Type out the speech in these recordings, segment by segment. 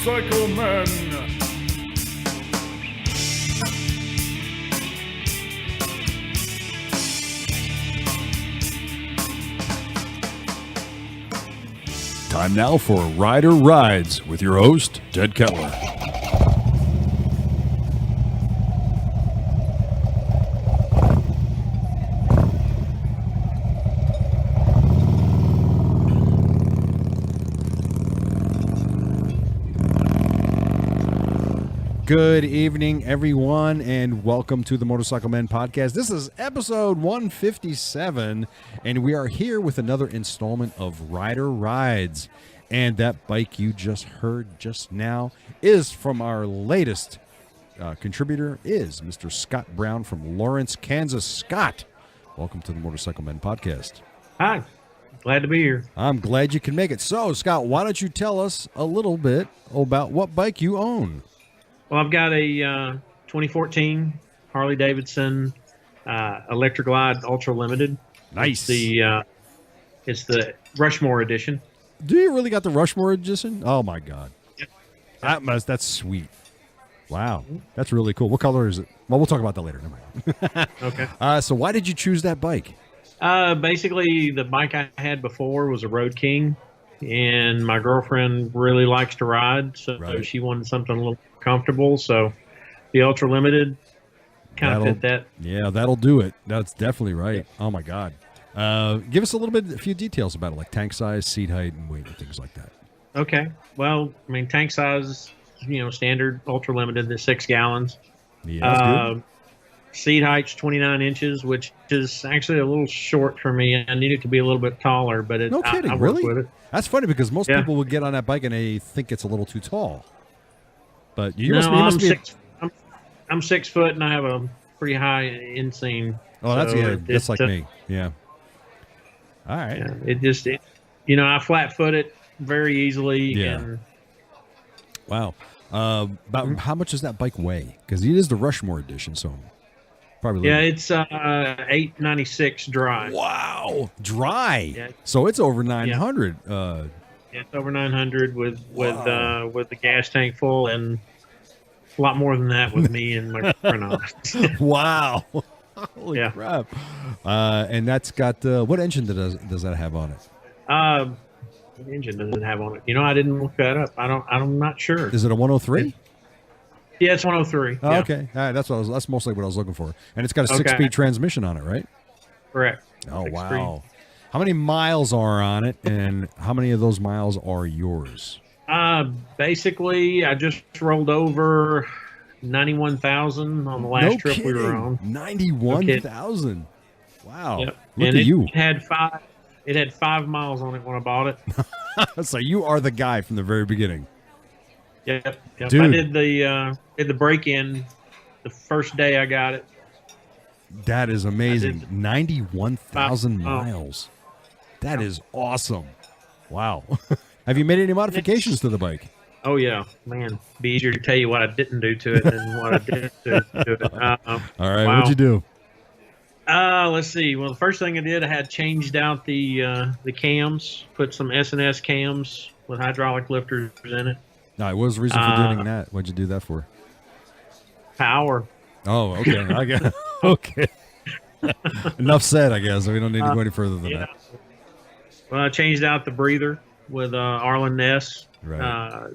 Motorcycle Men. Time now for Rider Rides with your host, Ted Kettler. Good evening, everyone, and welcome to the Motorcycle Men podcast. This is episode 157, and we are here with another installment of Rider Rides. And that bike you just heard just now is from our latest contributor, is Mr. Scott Brown from Lawrence, Kansas. Scott, welcome to the Motorcycle Men podcast. Hi, glad to be here. I'm glad you can make it. So, Scott, why don't you tell us a little bit about what bike you own? Well, I've got a 2014 Harley Davidson Electric Glide Ultra Limited. Nice. It's the Rushmore edition. Do you really got the Rushmore edition? Oh my God, Yep. That's sweet. Wow, that's really cool. What color is it? Well, we'll talk about that later. Never mind. Okay. So why did you choose that bike? Basically, the bike I had before was a Road King, and my girlfriend really likes to ride, so Right. she wanted something a little comfortable. So the Ultra Limited kind of fit that. Yeah, that'll do it. That's definitely right. Oh my God. Give us a few details about it, like tank size, seat height, and weight, and things like that. Okay. Well, I mean, tank size, standard Ultra Limited, the 6 gallons. Yeah, that's good. Seat height's 29 inches, which is actually a little short for me. I need it to be a little bit taller, but No kidding, I work really? with it. That's funny because most Yeah. people would get on that bike and they think it's a little too tall. But you No, must be. I'm 6 foot and I have a pretty high inseam. Oh, that's So just like me. Yeah. All right. Yeah, I flat foot it very easily. Yeah. And Wow. About how much does that bike weigh? Because it is the Rushmore edition, so probably. yeah, it's 896 dry. Wow, dry. Yeah. So it's over 900. It's over 900 with Wow. with the gas tank full, and a lot more than that with me and my girlfriend on it. Wow. Holy Yeah. crap. And that's got what engine does that have on it? What engine does it have on it? I didn't look that up. I'm not sure. Is it a 103? Yeah, it's 103. Oh, Yeah, okay. All right, that's mostly what I was looking for. And it's got a Okay. 6-speed transmission on it, right? correct. Oh, 6 wow. How many miles are on it, and how many of those miles are yours? Basically, I just rolled over 91,000 on the last No trip we were kidding. on. 91,000. Wow. Yep. Look And at you. It had 5 miles on it when I bought it. So you are the guy from the very beginning. Yep. Dude. I did the break-in the first day I got it. That is amazing. 91,000 Oh. miles. That is awesome. Wow. Have you made any modifications to the bike? Oh yeah, man. Be easier to tell you what I didn't do to it than what I did to it. All right. Wow. What'd you do? Let's see. Well, the first thing I did, I had changed out the cams, put some S&S cams with hydraulic lifters in it. No, what was the reason for doing that? What'd you do that for? Power. Oh, okay. I guess. Okay. Enough said, I guess. We don't need to go any further than that. Well, I changed out the breather with Arlen Ness. Right.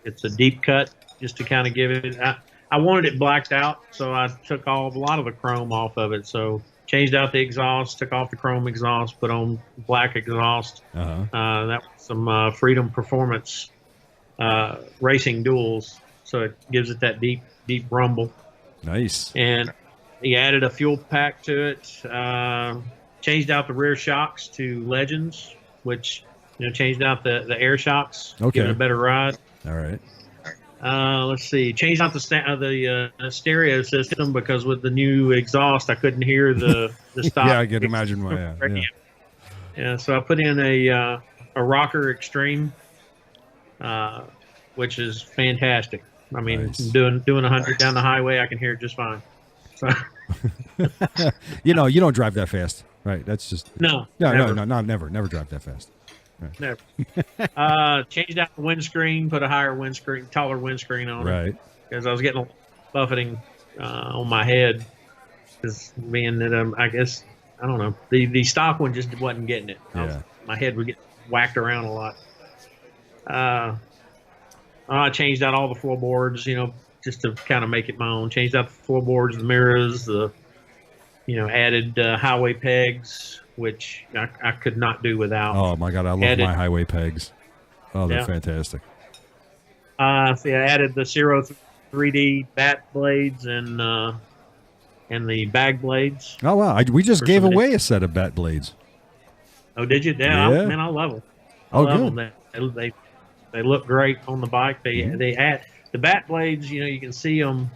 It's a deep cut just to kind of give it. I wanted it blacked out, so I took a lot of the chrome off of it. So changed out the exhaust, took off the chrome exhaust, put on black exhaust. Uh-huh. That was some Freedom Performance racing duals, so it gives it that deep rumble. Nice. And he added a fuel pack to it. Changed out the rear shocks to Legends, which changed out the air shocks, Okay. give it a better ride. All right. Let's see, changed out the stereo system because with the new exhaust, I couldn't hear the stop. Yeah, I can imagine why. Yeah. Yeah, so I put in a Rocker Extreme, which is fantastic. I mean, Nice. doing 100 down the highway, I can hear it just fine. So, You don't drive that fast, right? That's just no, no, never. no, never drive that fast. Never. Changed out the windscreen, put a higher windscreen, taller windscreen on it. Right. Because I was getting a buffeting on my head. Because being that I guess, I don't know, the stock one just wasn't getting it. My head would get whacked around a lot. I changed out all the floorboards, just to kind of make it my own. Changed out the floorboards, the mirrors, added highway pegs, which I could not do without. Oh my God, I love my highway pegs. Oh, they're fantastic. So I added the Zero 3D bat blades and the bag blades. Oh wow, we just gave away a set of bat blades. Oh, did you? Yeah. Man, I love them. I love them. They look great on the bike. They add the bat blades. You can see them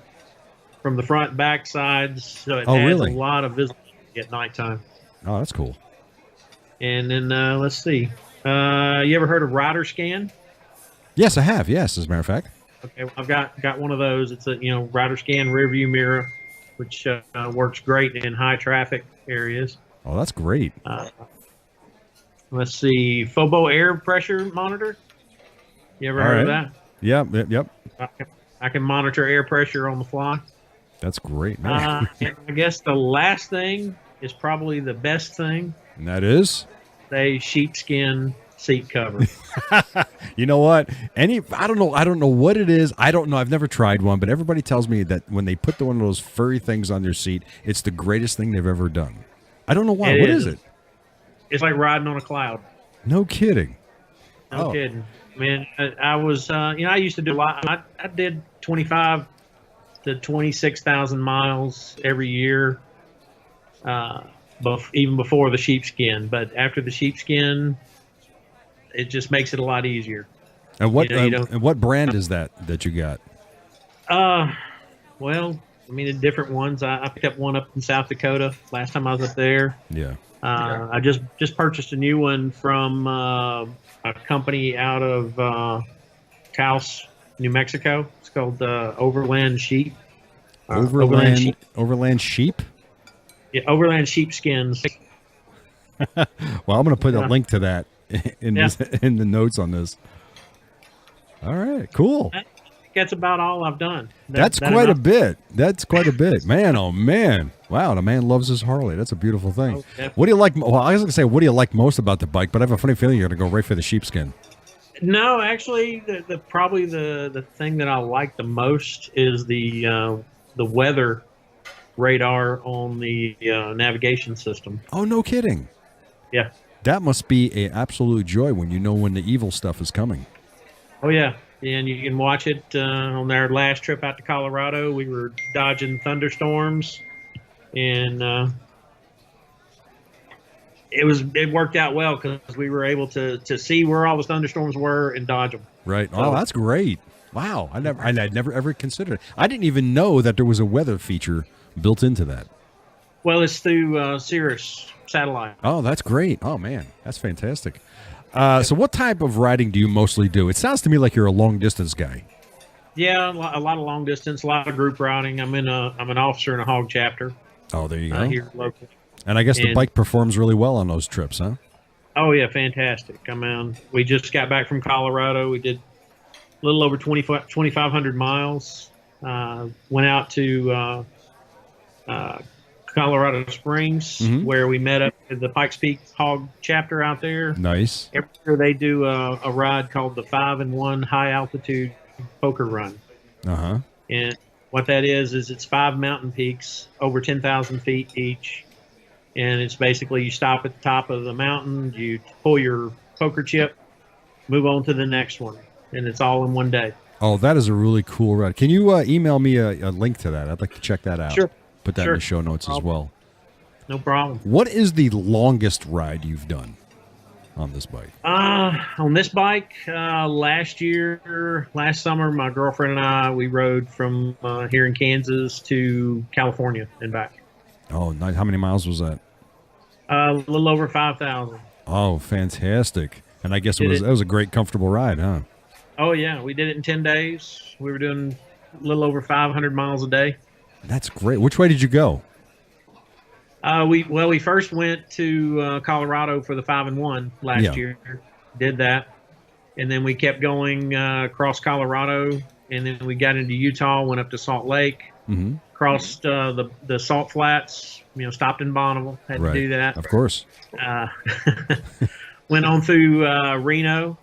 from the front and back sides, so it adds a lot of visibility at nighttime. Oh, that's cool. And then let's see. You ever heard of Rider Scan? Yes, I have. Yes, as a matter of fact. Okay, well, I've got one of those. It's a Rider Scan rear view mirror, which works great in high traffic areas. Oh, that's great. Let's see. Fobo air pressure monitor. You ever heard of that? Yep. I can monitor air pressure on the fly. That's great, man. I guess the last thing is probably the best thing. And that is? They sheepskin seat cover. You know what? I don't know what it is. I don't know. I've never tried one, but everybody tells me that when they put one of those furry things on their seat, it's the greatest thing they've ever done. I don't know why. What is it? It's like riding on a cloud. No kidding. No kidding. Man, I was, I used to do a lot. I did 25 to 26,000 miles every year, even before the sheepskin. But after the sheepskin, it just makes it a lot easier. And what brand is that you got? Well, the different ones. I picked up one up in South Dakota last time I was up there. Yeah. I just purchased a new one from a company out of Taos, New Mexico. It's called Overland Sheep. Overland Sheep? Yeah, Overland Sheepskins. Well, I'm going to put a link to that in the notes on this. All right, cool. That's about all I've done. That's quite a bit. That's quite a bit. Man, oh man. Wow, the man loves his Harley. That's a beautiful thing. Oh, what do you like? Well, I was going to say, what do you like most about the bike? But I have a funny feeling you're going to go right for the sheepskin. No, actually, probably the thing that I like the most is the weather radar on the navigation system. Oh, no kidding. Yeah. That must be an absolute joy when you know when the evil stuff is coming. Oh, yeah. And you can watch it on our last trip out to Colorado. We were dodging thunderstorms, and it worked out well because we were able to see where all the thunderstorms were and dodge them. Right. Oh, that's great. Wow. I'd never ever considered it. I didn't even know that there was a weather feature built into that. Well, it's through Sirius satellite. Oh, that's great. Oh man, that's fantastic. So what type of riding do you mostly do? It sounds to me like you're a long distance guy. Yeah, a lot of long distance, a lot of group riding. I'm an officer in a hog chapter. Oh, there you go. Here locally. And I guess the bike performs really well on those trips, huh? Oh yeah, fantastic. We just got back from Colorado. We did a little over 2,500 miles. Went out to Colorado Springs, where we met up at the Pikes Peak Hog chapter out there. Nice. Every year they do a ride called the 5-in-1 High Altitude Poker Run. Uh-huh. And what that is it's 5 mountain peaks over 10,000 feet each. And it's basically you stop at the top of the mountain, you pull your poker chip, move on to the next one. And it's all in one day. Oh, that is a really cool ride. Can you email me a link to that? I'd like to check that out. Sure. Put that in the show notes as well. No problem. What is the longest ride you've done on this bike? On this bike, last summer, my girlfriend and I, we rode from here in Kansas to California and back. Oh, nice. How many miles was that? A little over 5,000. Oh, fantastic. And I guess that was a great, comfortable ride, huh? Oh, yeah. We did it in 10 days. We were doing a little over 500 miles a day. That's great. Which way did you go? We first went to Colorado for the 5-in-1 last year. did that. And then we kept going across Colorado, and then we got into Utah, went up to Salt Lake, crossed the Salt Flats, stopped in Bonneville, had to do that. Of course. Went on through Reno,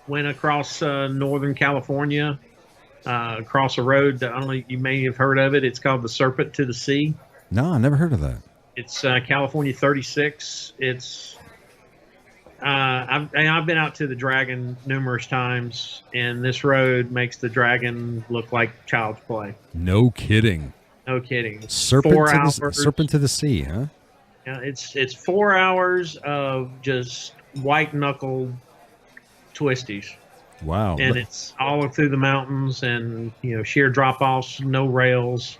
went across Northern California, across a road that I don't know, you may have heard of it. It's called the Serpent to the Sea. No, I never heard of that. It's California 36. It's I've been out to the Dragon numerous times, and this road makes the Dragon look like child's play. No kidding. No kidding. Serpent to the Sea, huh? Yeah, it's 4 hours of just white knuckled twisties. Wow. And it's all through the mountains, and sheer drop offs, no rails.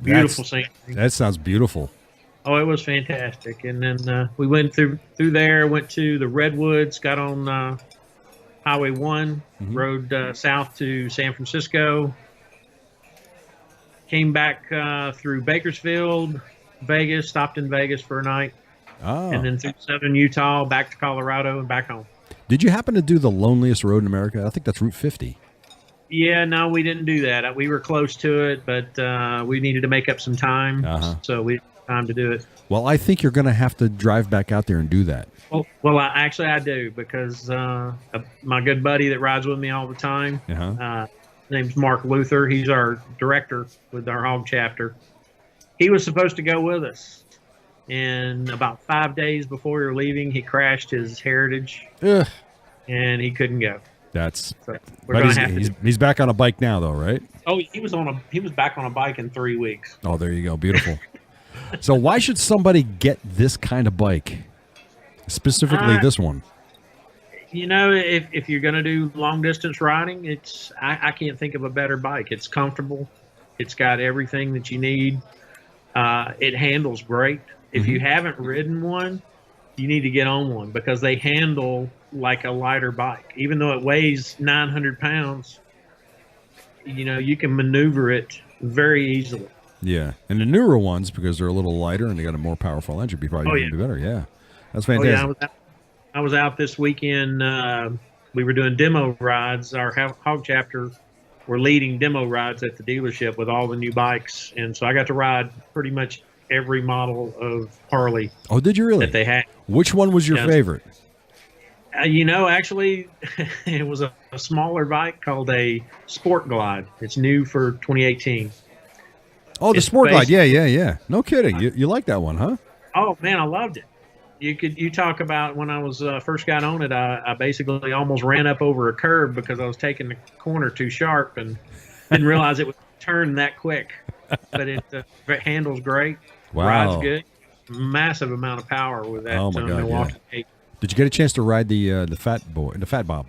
Beautiful scenery. That sounds beautiful. Oh, it was fantastic. And then we went through there, went to the Redwoods, got on Highway 1, rode south to San Francisco, came back through Bakersfield, Vegas, stopped in Vegas for a night, and then through southern Utah, back to Colorado, and back home. Did you happen to do the loneliest road in America? I think that's Route 50. Yeah, no, we didn't do that. We were close to it, but we needed to make up some time, so we time to do it. Well, I think you're going to have to drive back out there and do that. Well, I do, because my good buddy that rides with me all the time, his name's Mark Luther. He's our director with our hog chapter. He was supposed to go with us, and about 5 days before we were leaving, he crashed his Heritage, and he couldn't go. He's back on a bike now, though, right? Oh, he was back on a bike in 3 weeks. Oh, there you go. Beautiful. So why should somebody get this kind of bike, specifically this one? If you're going to do long distance riding, I can't think of a better bike. It's comfortable. It's got everything that you need. It handles great. If you haven't ridden one, you need to get on one, because they handle like a lighter bike. Even though it weighs 900 pounds, you can maneuver it very easily. Yeah, and the newer ones, because they're a little lighter and they got a more powerful engine, be better. Yeah, that's fantastic. I was out this weekend. We were doing demo rides. Our hog chapter were leading demo rides at the dealership with all the new bikes, and so I got to ride pretty much every model of Harley. Oh, did you really? That they had. Which one was your favorite? Actually, it was a smaller bike called a Sport Glide. It's new for 2018. Oh, the Sport Glide. Yeah. No kidding. You like that one, huh? Oh, man, I loved it. You talk about when I was first got on it, I basically almost ran up over a curb because I was taking the corner too sharp and didn't realize it would turn that quick. But it handles great. Wow. Rides good. Massive amount of power with that Milwaukee gate. Did you get a chance to ride the Fat Bob?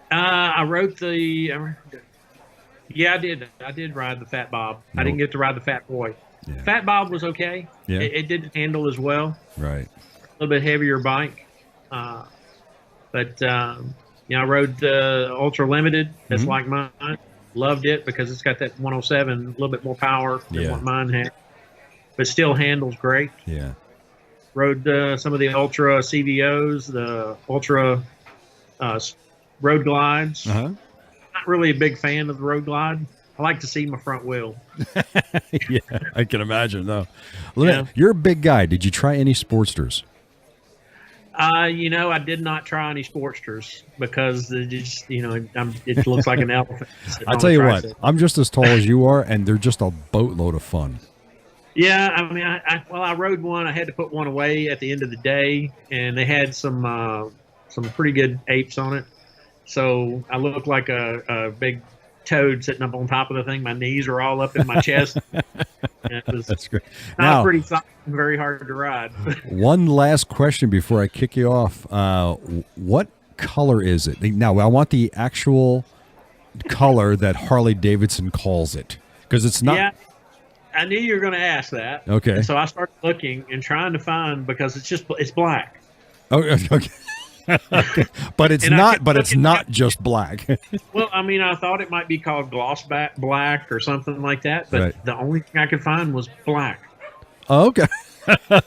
I rode the. Yeah, I did. I did ride the Fat Bob. I didn't get to ride the Fat Boy. Yeah. Fat Bob was okay. Yeah. It didn't handle as well. Right. A little bit heavier bike. But I rode the Ultra Limited. That's like mine. Loved it because it's got that 107, a little bit more power than what mine had. But still handles great. Yeah. Rode some of the Ultra CVOs, the Ultra Road Glides. Not really a big fan of the Road Glide. I like to see my front wheel. Yeah, I can imagine, though. You're a big guy. Did you try any Sportsters? I did not try any Sportsters because it looks like an elephant. I'll tell you what, I'm just as tall as you are, and they're just a boatload of fun. Yeah, I mean, I rode one. I had to put one away at the end of the day, and they had some pretty good apes on it. So I looked like a big toad sitting up on top of the thing. My knees are all up in my chest. It was That's great. Not pretty fun, very hard to ride. One last question before I kick you off. What color is it? Now, I want the actual color that Harley Davidson calls it, because it's not. Yeah, I knew you were going to ask that. Okay. And so I started looking and trying to find, because it's black. Oh, okay. Okay. But it's not. But it's not just black. Well, I mean, I thought it might be called gloss black or something like that, but the only thing I could find was black. Oh, okay. I'm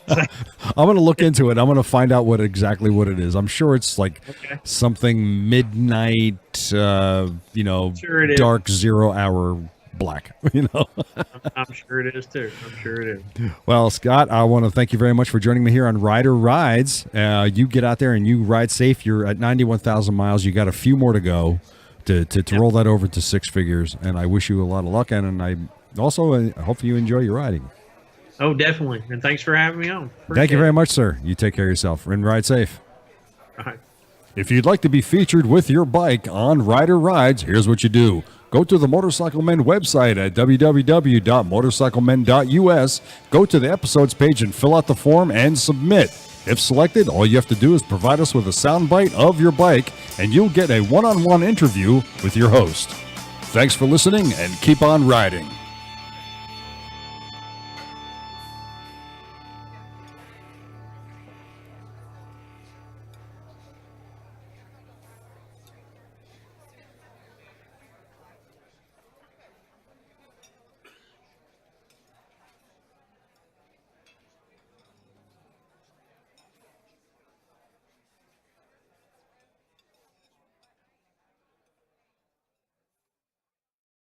going to look into it. I'm going to find out exactly what it is. I'm sure it's like something midnight, Sure it is. dark 0 hour black, I'm sure it is too. I'm sure it is. Well, Scott, I want to thank you very much for joining me here on Rider Rides. You get out there and you ride safe. You're at 91,000 miles. You got a few more to go to roll that over to six figures. And I wish you a lot of luck. And I also hope you enjoy your riding. Oh, definitely. And thanks for having me on. Thank you very much, sir. You take care of yourself and ride safe. All right. If you'd like to be featured with your bike on Rider Rides, here's what you do. Go to the Motorcycle Men website at www.motorcyclemen.us. Go to the episodes page and fill out the form and submit. If selected, all you have to do is provide us with a soundbite of your bike, and you'll get a one-on-one interview with your host. Thanks for listening, and keep on riding.